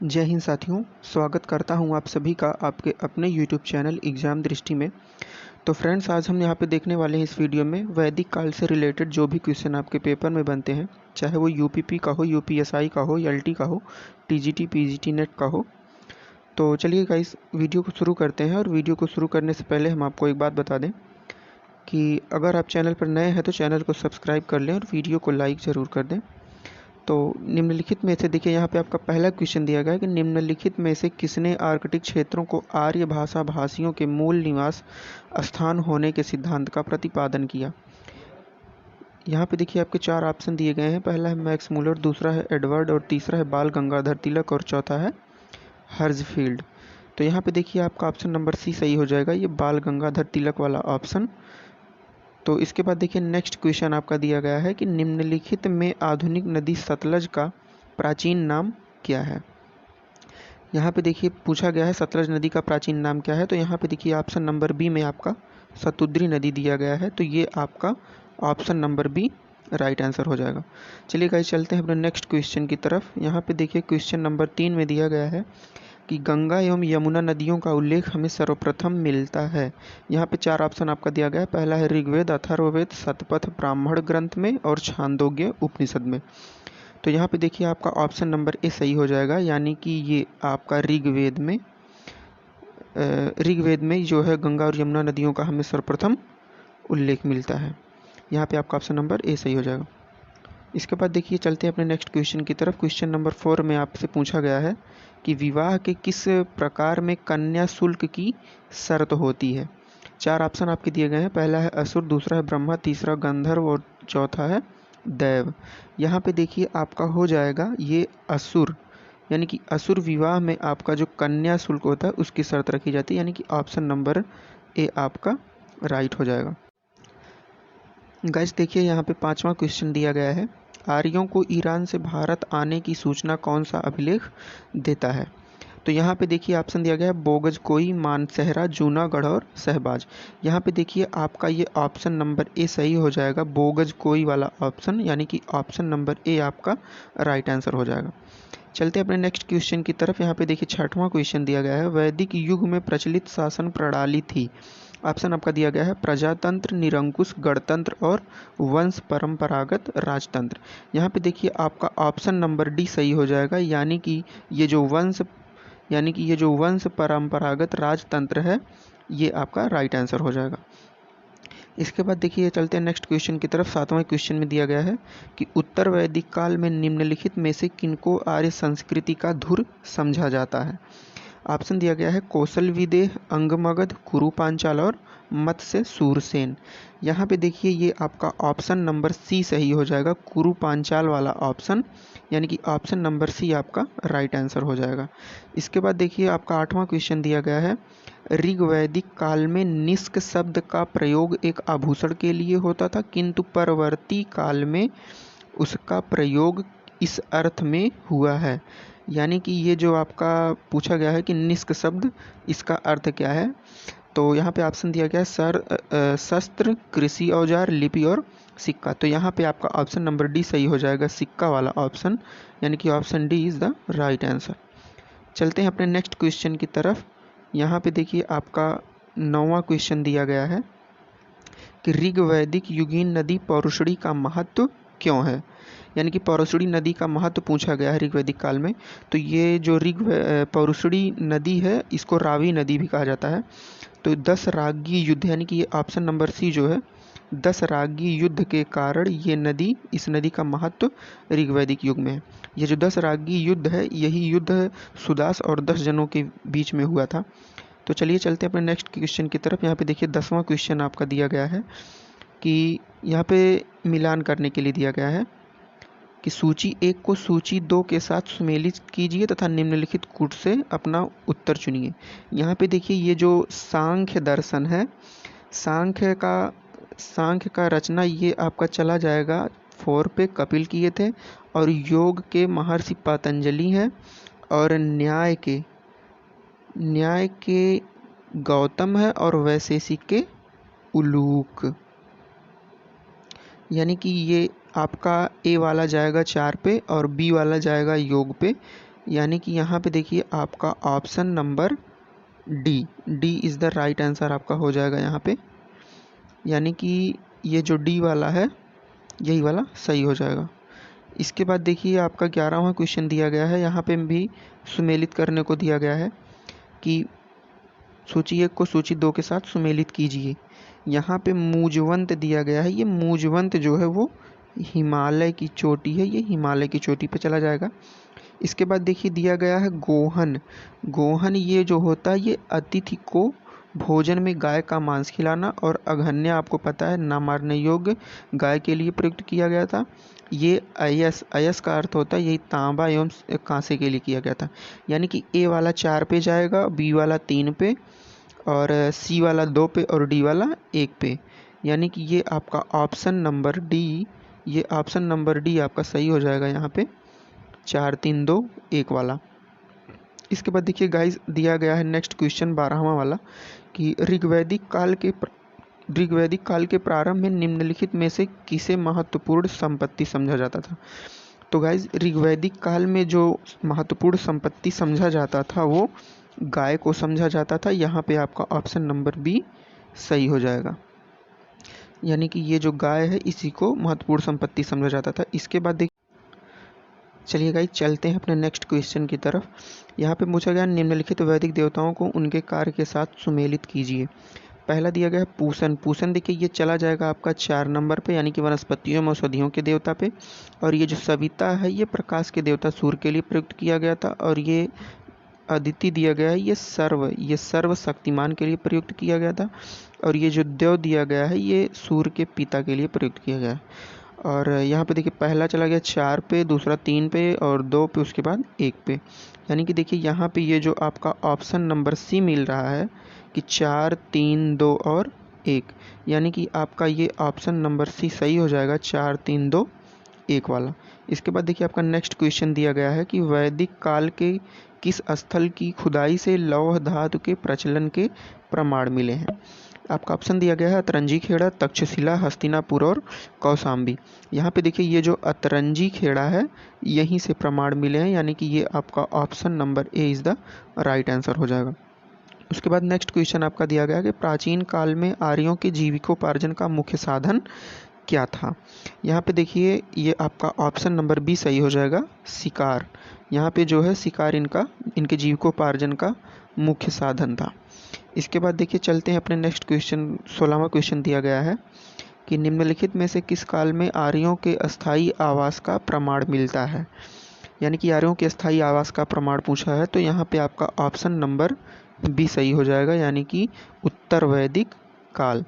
जय हिंद साथियों, स्वागत करता हूं आप सभी का आपके अपने YouTube चैनल एग्ज़ाम दृष्टि में। तो फ्रेंड्स, आज हम यहां पे देखने वाले हैं इस वीडियो में वैदिक काल से रिलेटेड जो भी क्वेश्चन आपके पेपर में बनते हैं, चाहे वो यूपीपी का हो, यूपीएसआई का हो, एलटी का हो, टीजीटी पीजीटी नेट का हो। तो चलिए गाइस, वीडियो को शुरू करते हैं। और वीडियो को शुरू करने से पहले हम आपको एक बात बता दें कि अगर आप चैनल पर नए हैं तो चैनल को सब्सक्राइब कर लें और वीडियो को लाइक ज़रूर कर दें। तो निम्नलिखित में से देखिए, यहाँ पे आपका पहला क्वेश्चन दिया गया है कि निम्नलिखित में से किसने आर्कटिक क्षेत्रों को आर्य भाषा भाषियों के मूल निवास स्थान होने के सिद्धांत का प्रतिपादन किया। यहाँ पे देखिए आपके चार ऑप्शन दिए गए हैं। पहला है मैक्स मूलर, दूसरा है एडवर्ड, और तीसरा है बाल गंगाधर तिलक, और चौथा है हर्जफील्ड। तो यहाँ पे देखिए आपका ऑप्शन नंबर सी सही हो जाएगा, ये बाल गंगाधर तिलक वाला ऑप्शन। तो इसके बाद देखिए नेक्स्ट क्वेश्चन आपका दिया गया है कि निम्नलिखित में आधुनिक नदी सतलज का प्राचीन नाम क्या है। यहाँ पे देखिए पूछा गया है सतलज नदी का प्राचीन नाम क्या है। तो यहाँ पे देखिए ऑप्शन नंबर बी में आपका सतुद्री नदी दिया गया है। तो ये आपका option number B right answer हो जाएगा। चलिए गाइस, चलते हैं अपने नेक्स्ट क्वेश्चन की तरफ। यहाँ पे देखिए क्वेश्चन नंबर 3 में दिया गया है कि गंगा एवं यमुना नदियों का उल्लेख हमें सर्वप्रथम मिलता है। यहाँ पे चार ऑप्शन आपका दिया गया है। पहला है ऋग्वेद, अथर्ववेद, शतपथ ब्राह्मण ग्रंथ में, और छांदोग्य उपनिषद में। तो यहाँ पे देखिए आपका ऑप्शन नंबर ए सही हो जाएगा, यानी कि ये आपका ऋग्वेद में जो है गंगा और यमुना नदियों का हमें सर्वप्रथम उल्लेख मिलता है। यहाँ पे आपका ऑप्शन नंबर ए सही हो जाएगा। इसके बाद देखिए चलते हैं अपने नेक्स्ट क्वेश्चन की तरफ। क्वेश्चन नंबर 4 में आपसे पूछा गया है कि विवाह के किस प्रकार में कन्या शुल्क की शर्त होती है। चार ऑप्शन आपके दिए गए हैं। पहला है असुर, दूसरा है ब्रह्मा, तीसरा गंधर्व, और चौथा है दैव। यहाँ पे देखिए आपका हो जाएगा ये असुर, यानी कि असुर विवाह में आपका जो कन्या शुल्क होता है उसकी शर्त रखी जाती है, यानी कि ऑप्शन नंबर ए आपका राइट हो जाएगा। गाइस देखिए यहाँ पे पांचवा क्वेश्चन दिया गया है, आर्यों को ईरान से भारत आने की सूचना कौन सा अभिलेख देता है। तो यहाँ पे देखिए ऑप्शन दिया गया है बोगज कोई, मानसेहरा, जूनागढ़, और शहबाज। यहाँ पे देखिए आपका ये ऑप्शन नंबर ए सही हो जाएगा, बोगज कोई वाला ऑप्शन, यानी कि ऑप्शन नंबर ए आपका राइट आंसर हो जाएगा। चलते हैं अपने नेक्स्ट क्वेश्चन की तरफ। यहाँ पे देखिए छठवां क्वेश्चन दिया गया है, वैदिक युग में प्रचलित शासन प्रणाली थी। ऑप्शन आपका दिया गया है प्रजातंत्र, निरंकुश, गणतंत्र, और वंश परंपरागत राजतंत्र। यहाँ पे देखिए आपका ऑप्शन नंबर डी सही हो जाएगा, यानी कि ये जो वंश परंपरागत राजतंत्र है ये आपका राइट आंसर हो जाएगा। इसके बाद देखिए चलते हैं नेक्स्ट क्वेश्चन की तरफ। सातवां क्वेश्चन में दिया गया है कि उत्तर वैदिक काल में निम्नलिखित में से किनको आर्य संस्कृति का धुर समझा जाता है। ऑप्शन दिया गया है कौशल विदेह, अंगमगध, कुरु पांचाल, और मत्स्य सूरसेन। यहाँ पे देखिए ये आपका ऑप्शन नंबर सी सही हो जाएगा, कुरु पांचाल वाला ऑप्शन, यानी कि ऑप्शन नंबर सी आपका राइट आंसर हो जाएगा। इसके बाद देखिए आपका आठवां क्वेश्चन दिया गया है, ऋग्वैदिक काल में निष्क शब्द का प्रयोग एक आभूषण के लिए होता था, किंतु परवर्ती काल में उसका प्रयोग इस अर्थ में हुआ है। यानी कि ये जो आपका पूछा गया है कि निष्क शब्द, इसका अर्थ क्या है। तो यहाँ पे ऑप्शन दिया गया है शस्त्र, कृषि औजार, लिपि, और सिक्का। तो यहाँ पे आपका ऑप्शन नंबर डी सही हो जाएगा, सिक्का वाला ऑप्शन, यानी कि option D is the right answer. चलते हैं अपने नेक्स्ट क्वेश्चन की तरफ। यहाँ पे देखिए आपका 9वां क्वेश्चन दिया गया है कि ऋग्वैदिक युगीन नदी पौरुषणी का महत्व क्यों है। यानी कि पौरुषणी नदी का महत्व पूछा गया है ऋग्वैदिक काल में। तो ये जो पौरुषणी नदी है इसको रावी नदी भी कहा जाता है। तो 10 रागी युद्ध, यानी कि ये ऑप्शन नंबर सी जो है 10 रागी युद्ध के कारण इस नदी का महत्व ऋग्वैदिक युग में है। ये जो 10 रागी युद्ध है यही युद्ध सुदास और 10 जनों के बीच में हुआ था। तो चलिए चलते हैं अपने नेक्स्ट क्वेश्चन की तरफ। यहाँ पे देखिए 10वां क्वेश्चन आपका दिया गया है कि यहाँ पे मिलान करने के लिए दिया गया है कि सूची 1 को सूची 2 के साथ सुमेलित कीजिए तथा निम्नलिखित कूट से अपना उत्तर चुनिए। यहाँ पे देखिए ये जो सांख्य दर्शन है, सांख्य का रचना ये आपका चला जाएगा 4 पे, कपिल किए थे, और योग के महर्षि पतंजलि हैं, और न्याय के गौतम है, और वैशेषिक के उलूक। यानी कि ये आपका ए वाला जाएगा 4 पे और बी वाला जाएगा योग पे, यानी कि यहाँ पे देखिए आपका option number D is the right answer आपका हो जाएगा यहाँ पे, यानी कि ये जो डी वाला है यही वाला सही हो जाएगा। इसके बाद देखिए आपका 11वां क्वेश्चन दिया गया है, यहाँ पे भी सुमेलित करने को दिया गया है कि सूची 1 को सूची 2 के साथ सुमेलित कीजिए। यहाँ पे मूजवंत दिया गया है, ये मूजवंत जो है वो हिमालय की चोटी है, ये हिमालय की चोटी पे चला जाएगा। इसके बाद देखिए दिया गया है गोहन। गोहन ये जो होता है ये अतिथि को भोजन में गाय का मांस खिलाना, और अघन्य आपको पता है ना मारने योग्य गाय के लिए प्रयुक्त किया गया था। ये अयस का अर्थ होता है यही तांबा एवं कांसे के लिए किया गया था। यानी कि ए वाला 4 पे जाएगा, बी वाला 3 पे, और सी वाला 2 पे, और डी वाला 1 पे। यानी कि ये आपका ऑप्शन नंबर डी, ये ऑप्शन नंबर डी आपका सही हो जाएगा यहाँ पे, 4 3 2 1 वाला। इसके बाद देखिए गाइस दिया गया है नेक्स्ट क्वेश्चन 12वां वाला कि ऋग्वैदिक काल के प्रारंभ में निम्नलिखित में से किसे महत्वपूर्ण संपत्ति समझा जाता था। तो गाइस ऋग्वैदिक काल में जो महत्वपूर्ण संपत्ति समझा जाता था वो गाय को समझा जाता था। यहाँ पे आपका ऑप्शन नंबर बी सही हो जाएगा, यानी कि ये जो गाय है इसी को महत्वपूर्ण संपत्ति समझा जाता था। इसके बाद देखिए चलिए गाइस चलते हैं अपने नेक्स्ट क्वेश्चन की तरफ। यहाँ पे पूछा गया निम्नलिखित वैदिक देवताओं को उनके कार्य के साथ सुमेलित कीजिए। पहला दिया गया है पूसन। पूसन देखिए ये चला जाएगा आपका 4 नंबर पे, यानी कि वनस्पतियों में औषधियों के देवता पे। और ये जो सविता है ये प्रकाश के देवता सूर्य के लिए प्रयुक्त किया गया था। और ये अदिति दिया गया है ये सर्व शक्तिमान के लिए प्रयुक्त किया गया था। और ये जो देव दिया गया है ये सूर्य के पिता के लिए प्रयुक्त किया गया है। और यहाँ पे देखिए पहला चला गया 4 पे, दूसरा 3 पे, और 2 पे, उसके बाद 1 पे। यानी कि देखिए यहाँ पे ये जो आपका ऑप्शन नंबर सी मिल रहा है कि 4 3 2 और 1, यानी कि आपका ये ऑप्शन नंबर सी सही हो जाएगा, 4 3 2 1 वाला। इसके बाद देखिए आपका नेक्स्ट क्वेश्चन दिया गया है कि वैदिक काल के किस स्थल की खुदाई से लौह धातु के प्रचलन के प्रमाण मिले हैं। आपका ऑप्शन दिया गया है अतरंजी खेड़ा, तक्षशिला, हस्तिनापुर और कौशाम्बी। यहाँ पे देखिए ये जो अतरंजी खेड़ा है यहीं से प्रमाण मिले हैं, यानी कि ये आपका option number A is the right answer हो जाएगा। उसके बाद नेक्स्ट क्वेश्चन आपका दिया गया है कि प्राचीन काल में आर्यों के जीविकोपार्जन का मुख्य साधन क्या था। यहाँ पे देखिए ये आपका ऑप्शन नंबर बी सही हो जाएगा, शिकार। यहाँ पे जो है शिकार इनके जीविकोपार्जन का मुख्य साधन था। इसके बाद देखिए चलते हैं अपने नेक्स्ट क्वेश्चन। 16वां क्वेश्चन दिया गया है कि निम्नलिखित में से किस काल में आर्यों के अस्थायी आवास का प्रमाण मिलता है। यानी कि आर्यों के अस्थायी आवास का प्रमाण पूछा है, तो यहाँ पे आपका ऑप्शन नंबर बी सही हो जाएगा, यानी कि उत्तर वैदिक काल।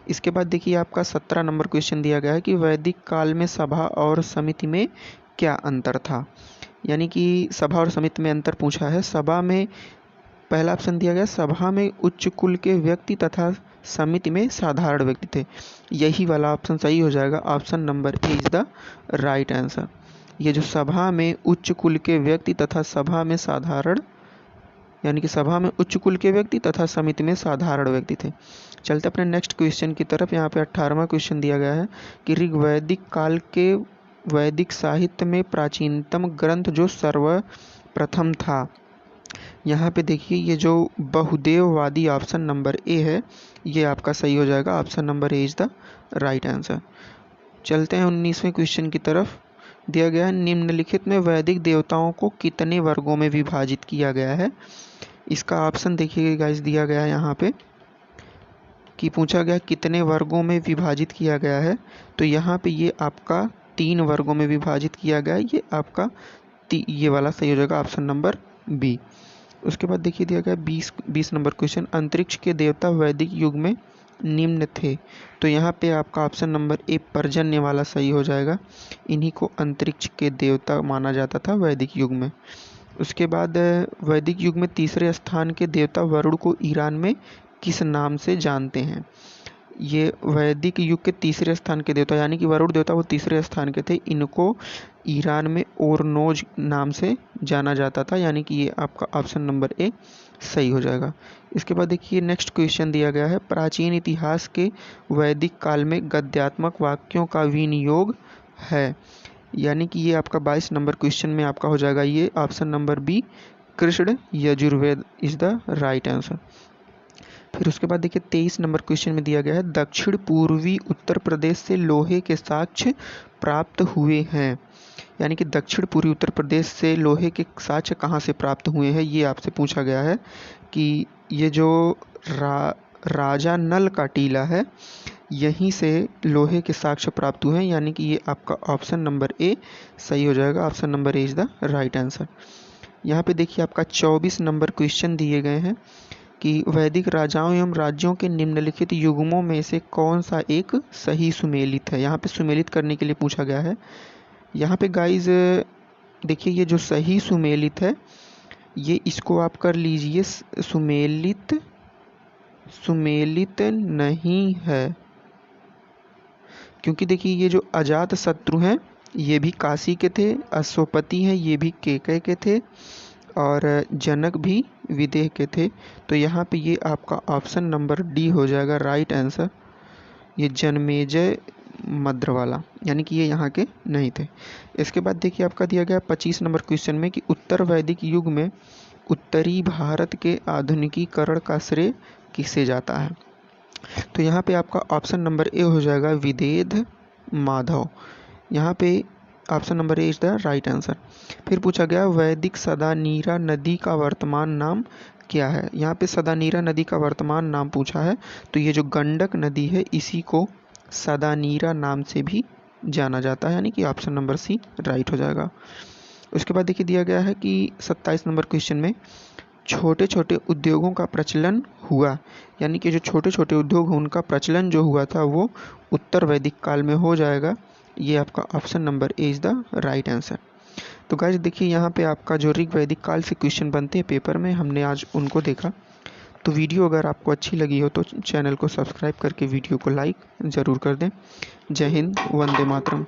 इसके बाद देखिए आपका 17 नंबर क्वेश्चन दिया गया है कि वैदिक काल में सभा और समिति में क्या अंतर था। यानी कि सभा और समिति में अंतर पूछा है। सभा में पहला ऑप्शन दिया गया सभा में उच्च कुल के व्यक्ति तथा समिति में साधारण व्यक्ति थे, यही वाला ऑप्शन सही हो जाएगा, option number A is the right answer. ये जो सभा में उच्च कुल के व्यक्ति तथा सभा में साधारण, यानी कि सभा में उच्च कुल के व्यक्ति तथा समिति में साधारण व्यक्ति थे। चलते अपने नेक्स्ट क्वेश्चन की तरफ। यहाँ पे 18वां क्वेश्चन दिया गया है कि ऋग्वैदिक काल के वैदिक साहित्य में प्राचीनतम ग्रंथ जो सर्वप्रथम था। यहाँ पे देखिए ये जो बहुदेववादी ऑप्शन नंबर ए है ये आपका सही हो जाएगा, option number A is the right answer. चलते हैं 19वें क्वेश्चन की तरफ। दिया गया है निम्नलिखित में वैदिक देवताओं को कितने वर्गों में विभाजित किया गया है। इसका ऑप्शन देखिए गाइस दिया गया है यहाँ पे कि पूछा गया कितने वर्गों में विभाजित किया गया है, तो यहाँ पे ये आपका 3 वर्गों में विभाजित किया गया है, ये आपका ये वाला सही हो जाएगा, ऑप्शन नंबर बी। उसके बाद देखिए दिया गया 20 नंबर क्वेश्चन, अंतरिक्ष के देवता वैदिक युग में निम्न थे, तो यहाँ पे आपका ऑप्शन नंबर ए पर्जन्य वाला सही हो जाएगा, इन्हीं को अंतरिक्ष के देवता माना जाता था वैदिक युग में। उसके बाद वैदिक युग में तीसरे स्थान के देवता वरुण को ईरान में किस नाम से जानते हैं। ये वैदिक युग के तीसरे स्थान के देवता, यानी कि वरुण देवता वो तीसरे स्थान के थे, इनको ईरान में ओरनोज नाम से जाना जाता था, यानी कि ये आपका ऑप्शन नंबर ए सही हो जाएगा। इसके बाद देखिए नेक्स्ट क्वेश्चन दिया गया है प्राचीन इतिहास के वैदिक काल में गद्यात्मक वाक्यों का विनियोग है। यानी कि ये आपका 22 नंबर क्वेश्चन में आपका हो जाएगा ये option number B, Krishna Yajurveda is the right answer. फिर उसके बाद देखिए 23 नंबर क्वेश्चन में दिया गया है दक्षिण पूर्वी उत्तर प्रदेश से लोहे के साक्ष्य प्राप्त हुए हैं। यानी कि दक्षिण पूर्वी उत्तर प्रदेश से लोहे के साक्ष्य कहाँ से प्राप्त हुए हैं, ये आपसे पूछा गया है कि ये जो राजा नल का टीला है यहीं से लोहे के साक्ष्य प्राप्त हुए हैं। यानी कि ये आपका ऑप्शन नंबर ए सही हो जाएगा। Option number A is the right answer. यहाँ पे देखिए आपका 24 नंबर क्वेश्चन दिए गए हैं कि वैदिक राजाओं एवं राज्यों के निम्नलिखित युग्मों में से कौन सा एक सही सुमेलित है। यहाँ पे सुमेलित करने के लिए पूछा गया है। यहाँ पे गाइज देखिए ये जो सही सुमेलित है ये इसको आप कर लीजिए सुमेलित नहीं है, क्योंकि देखिए ये जो अजात शत्रु हैं ये भी काशी के थे, अश्वपति हैं ये भी केकय के थे और जनक भी विदेह के थे। तो यहाँ पे ये आपका ऑप्शन नंबर डी हो जाएगा राइट आंसर। ये जन्मेजय मद्र वाला, यानी कि ये यहाँ के नहीं थे। इसके बाद देखिए आपका दिया गया 25 नंबर क्वेश्चन में कि उत्तर वैदिक युग में उत्तरी भारत के आधुनिकीकरण का श्रेय किसे जाता है। तो यहाँ पे आपका ऑप्शन नंबर ए हो जाएगा विदेह माधव। यहाँ पे option number A is the right answer. फिर पूछा गया वैदिक सदानीरा नदी का वर्तमान नाम क्या है। यहाँ पे सदानीरा नदी का वर्तमान नाम पूछा है, तो ये जो गंडक नदी है इसी को सदानीरा नाम से भी जाना जाता है, यानी कि ऑप्शन नंबर सी राइट हो जाएगा। उसके बाद देखिए दिया गया है कि 27 नंबर क्वेश्चन में छोटे छोटे उद्योगों का प्रचलन हुआ, यानी कि जो छोटे छोटे उद्योग हैं उनका प्रचलन जो हुआ था वो उत्तर वैदिक काल में हो जाएगा। ये आपका option number A is the right answer. तो गाइस देखिए यहाँ पे आपका जो ऋग वैदिक काल से क्वेश्चन बनते हैं पेपर में, हमने आज उनको देखा। तो वीडियो अगर आपको अच्छी लगी हो तो चैनल को सब्सक्राइब करके वीडियो को लाइक ज़रूर कर दें। जय हिंद, वंदे मातरम।